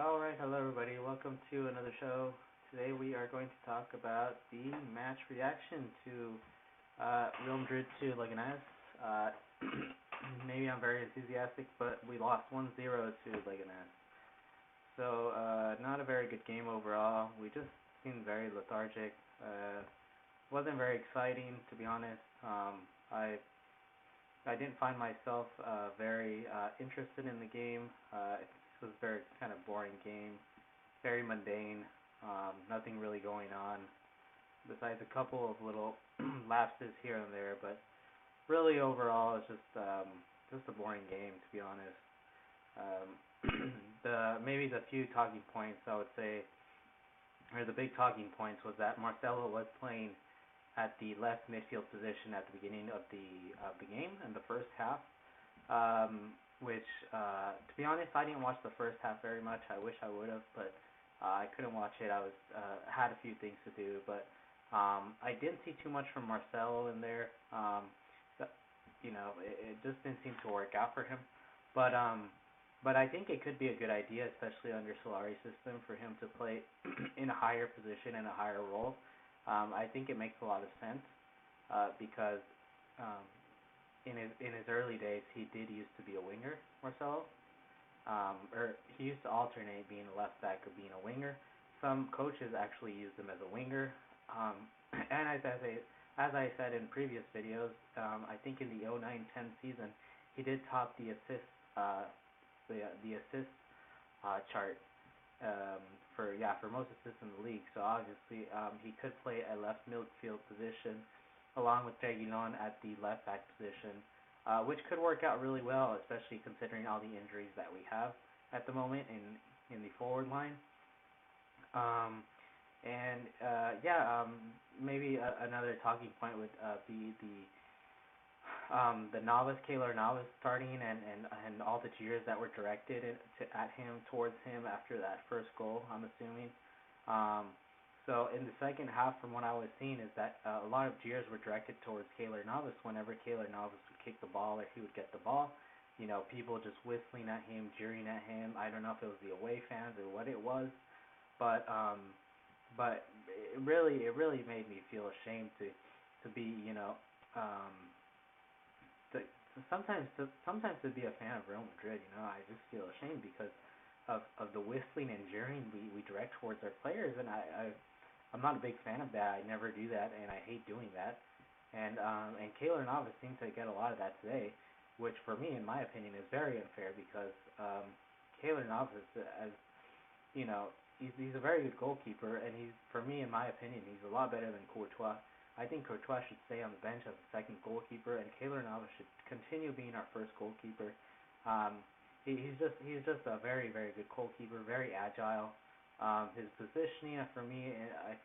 Alright, hello everybody. Welcome to another show. Today we are going to talk about the match reaction to Real Madrid to Leganes. Uh, Maybe I'm very enthusiastic, but we lost 1-0 to Leganes. So, not a very good game overall. We just seemed very lethargic. Wasn't very exciting, to be honest. I didn't find myself very interested in the game. This was a very kind of boring game, very mundane. Nothing really going on besides a couple of little lapses here and there. But really, overall, it's just a boring game, to be honest. The maybe the few talking points I would say, or the big talking points, was that Marcelo was playing at the left midfield position at the beginning of the game in the first half. Which, to be honest, I didn't watch the first half very much. I wish I would have, but I couldn't watch it. I was had a few things to do, but I didn't see too much from Marcelo in there. It just didn't seem to work out for him. But but I think it could be a good idea, especially under Solari's system, for him to play in a higher position and a higher role. I think it makes a lot of sense because um, in his early days he did used to be a winger, Marcelo, or he used to alternate being a left back or being a winger. Some coaches actually used him as a winger, and as I said in previous videos, I think in the 09-10 season he did top the assist chart for most assists in the league. So obviously he could play a left midfield position along with Reguilon at the left back position, which could work out really well, especially considering all the injuries that we have at the moment in the forward line. Um, and yeah, maybe another talking point would be the novice, Kaylor Novice, starting, and all the cheers that were directed at him, towards him after that first goal, I'm assuming. So in the second half, from what I was seeing, is that a lot of jeers were directed towards Kaylor Novice whenever Kaylor Novice would kick the ball or he would get the ball. People just whistling at him, jeering at him. I don't know if it was the away fans or what it was, but it really made me feel ashamed to be, um, to, sometimes to be a fan of Real Madrid. I just feel ashamed because of the whistling and jeering we direct towards our players, and I'm not a big fan of that. I never do that, and I hate doing that. And Kaylor Navas seemed to get a lot of that today, which for me, in my opinion, is very unfair because Kaylor Navas, as you know, he's a very good goalkeeper, and he's, for me, in my opinion, he's a lot better than Courtois. I think Courtois should stay on the bench as a second goalkeeper, and Kaylor Navas should continue being our first goalkeeper. He's just a very very good goalkeeper, very agile. His positioning, for me,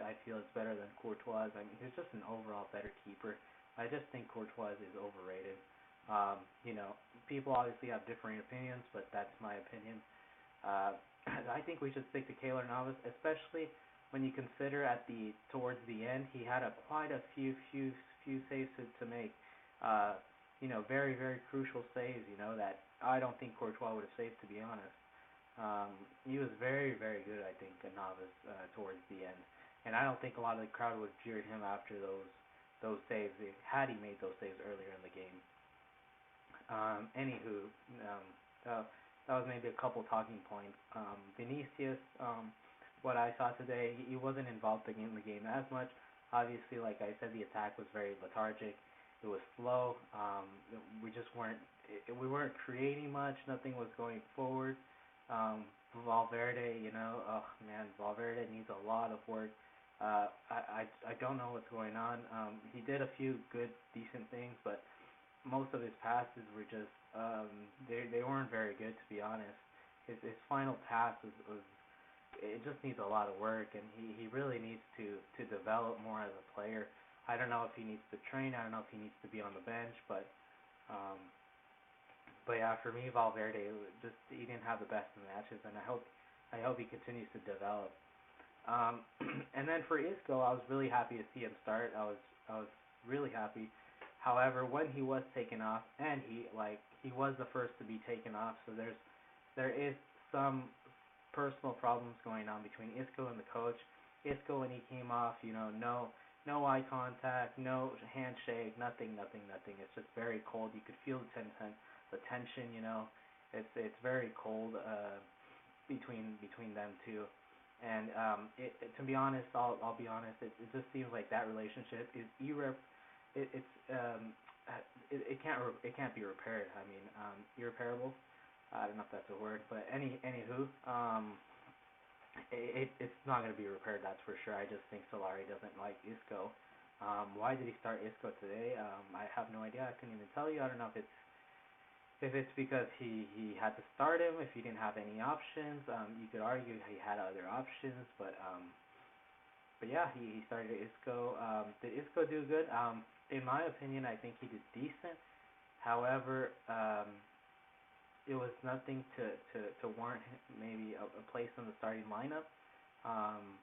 I feel it's better than Courtois. I mean, he's just an overall better keeper. I just think Courtois is overrated. Um, you know, People obviously have differing opinions, but that's my opinion. Uh, I think we should stick to Kaylor Navas, especially when you consider towards the end he had quite a few saves to make. Uh, Very very crucial saves. That I don't think Courtois would have saved, to be honest. He was very very good, I think, a novice towards the end, and I don't think a lot of the crowd would have jeered him after those saves had he made those saves earlier in the game. Anywho, that, that was maybe a couple talking points. Vinicius, what I saw today, he wasn't involved in the game as much. Obviously, like I said, the attack was very lethargic. It was slow. We just we weren't creating much. Nothing was going forward. Valverde, oh man, Valverde needs a lot of work. I don't know what's going on. He did a few good, decent things, but most of his passes were just they weren't very good, to be honest. His final pass was it just needs a lot of work, and he really needs to develop more as a player. I don't know if he needs to train. I don't know if he needs to be on the bench, um, but yeah, for me, Valverde just he didn't have the best of matches, and I hope he continues to develop. Um, and then for Isco, I was really happy to see him start. I was really happy. However, when he was taken off, and he was the first to be taken off, so there is some personal problems going on between Isco and the coach. Isco when he came off, no eye contact, no handshake, nothing, nothing, nothing. It's just very cold. You could feel the tension. It's very cold between them two. And to be honest, I'll be honest. It just seems like that relationship is it's it can't be repaired. I mean, irreparable. I don't know if that's a word, but anywho, it's not gonna be repaired. That's for sure. I just think Solari doesn't like Isco. Why did he start Isco today? I have no idea. I couldn't even tell you. I don't know if it's because he had to start him, if he didn't have any options. You could argue he had other options, but yeah, he started Isco. Did Isco do good? In my opinion, I think he did decent. However, it was nothing to warrant maybe a place in the starting lineup. Um,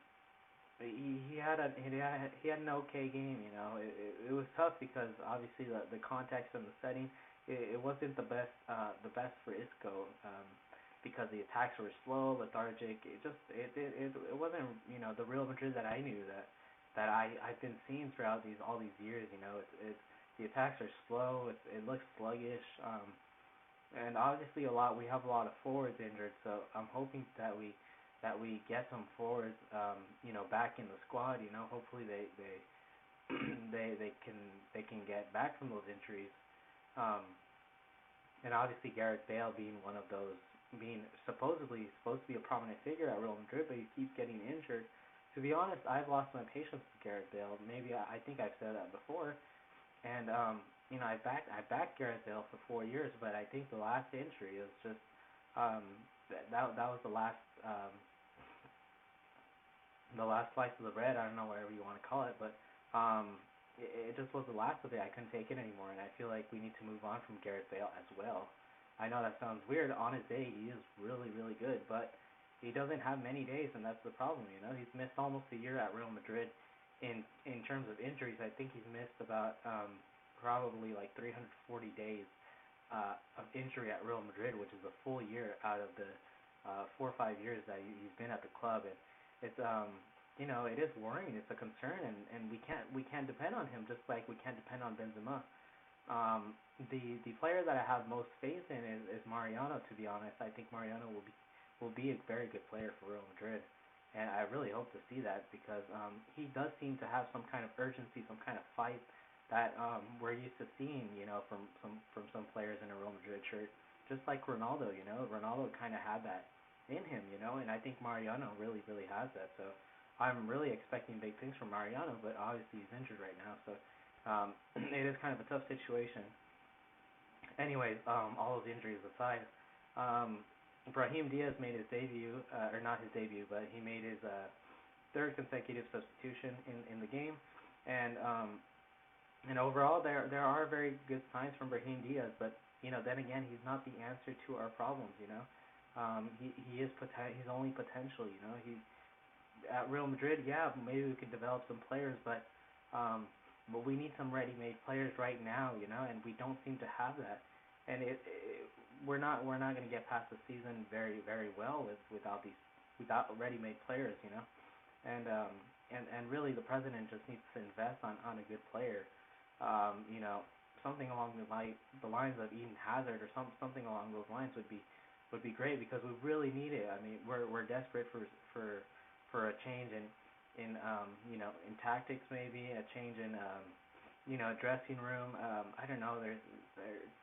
he had an okay game. It was tough because obviously the context and the setting it wasn't the best for Isco because the attacks were slow, lethargic. It wasn't the Real Madrid that I knew that I've been seeing throughout all these years. It's the attacks are slow. It looks sluggish. And obviously we have a lot of forwards injured, so I'm hoping that we get some forwards, back in the squad. Hopefully they can get back from those injuries. Um, and obviously Gareth Bale being one of those, being supposedly supposed to be a prominent figure at Real Madrid, but he keeps getting injured. To be honest, I've lost my patience with Gareth Bale. Maybe I think I've said that before, and I backed Gareth Bale for 4 years, but I think the last injury was just that was the last slice of the bread. I don't know whatever you want to call it, but it just was the last of it. I couldn't take it anymore, and I feel like we need to move on from Gareth Bale as well. I know that sounds weird. On his day, he is really, really good, but he doesn't have many days, and that's the problem. He's missed almost a year at Real Madrid. In terms of injuries, I think he's missed about probably like 340 days of injury at Real Madrid, which is a full year out of the 4 or 5 years that he's been at the club, and it's it is worrying. It's a concern, and we can't depend on him just like we can't depend on Benzema. The player that I have most faith in is Mariano. To be honest, I think Mariano will be a very good player for Real Madrid, and I really hope to see that because he does seem to have some kind of urgency, some kind of fight that we're used to seeing, from some players in a Real Madrid shirt, just like Ronaldo. Ronaldo kind of had that in him, and I think Mariano really, really has that. So I'm really expecting big things from Mariano, but obviously he's injured right now, so it is kind of a tough situation. Anyways, all those injuries aside, um, Brahim Diaz made his debut, or not his debut, but he made his third consecutive substitution in the game, and overall there are very good signs from Brahim Diaz, but then again he's not the answer to our problems. He's only potential. He's at Real Madrid. Yeah, maybe we could develop some players, but we need some ready-made players right now. And we don't seem to have that. And we're not going to get past the season very very well without ready-made players. And really the president just needs to invest on a good player. Something along the lines of Eden Hazard or something along those lines would be great because we really need it. I mean, we're desperate for a change in tactics, maybe a change in dressing room. I don't know.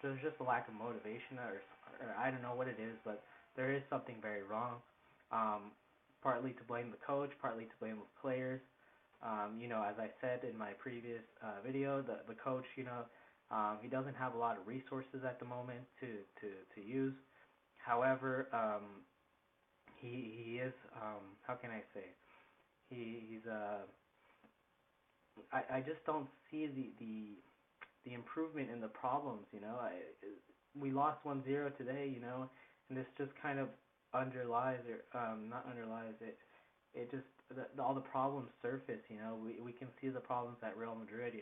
There's just a lack of motivation, or I don't know what it is, but there is something very wrong. Um, Partly to blame the coach, partly to blame the players. As I said in my previous video, the coach, he doesn't have a lot of resources at the moment to use. However, he is, how can I say, he's I just don't see the improvement in the problems. We lost 1-0 today, and this just kind of underlies, or not underlies it. It just all the problems surface. We can see the problems at Real Madrid.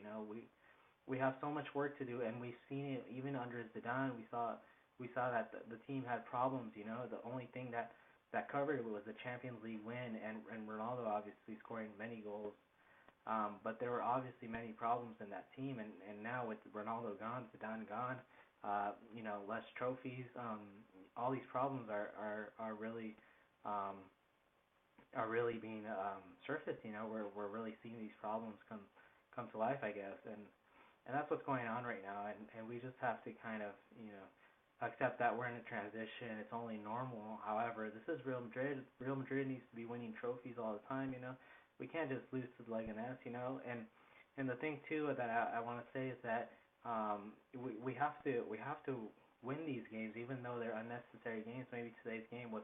We have so much work to do, and we've seen it even under Zidane. We saw that the team had problems. The only thing that covered it was the Champions League win, and Ronaldo obviously scoring many goals. But there were obviously many problems in that team, and now with Ronaldo gone, Zidane gone, less trophies. All these problems are really um, are really being surfaced. We're really seeing these problems come to life, I guess, and that's what's going on right now, and we just have to kind of accept that we're in a transition. It's only normal. However, this is Real Madrid. Real Madrid needs to be winning trophies all the time. We can't just lose to the Leganes. And the thing too that I want to say is that we have to win these games, even though they're unnecessary games. Maybe today's game was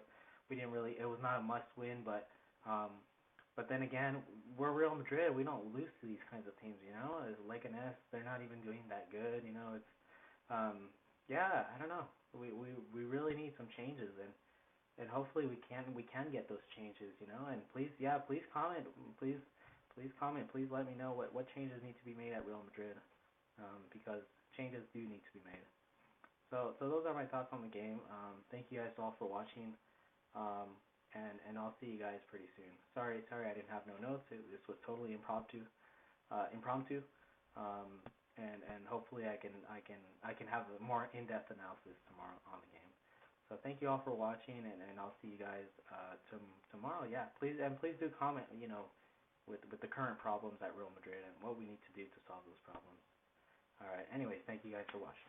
we didn't really it was not a must win, but then again, we're Real Madrid. We don't lose to these kinds of teams. As Leganes, they're not even doing that good. It's yeah, I don't know. We really need some changes, and hopefully we can get those changes. And please, yeah, please comment. Please comment. Please let me know what changes need to be made at Real Madrid, because changes do need to be made. So those are my thoughts on the game. Thank you guys all for watching. And I'll see you guys pretty soon. Sorry, I didn't have no notes. This was totally impromptu. Um, and hopefully I can have a more in-depth analysis tomorrow on the game. So thank you all for watching, and I'll see you guys tomorrow. Yeah, please do comment. With the current problems at Real Madrid and what we need to do to solve those problems. All right. Anyways, thank you guys for watching.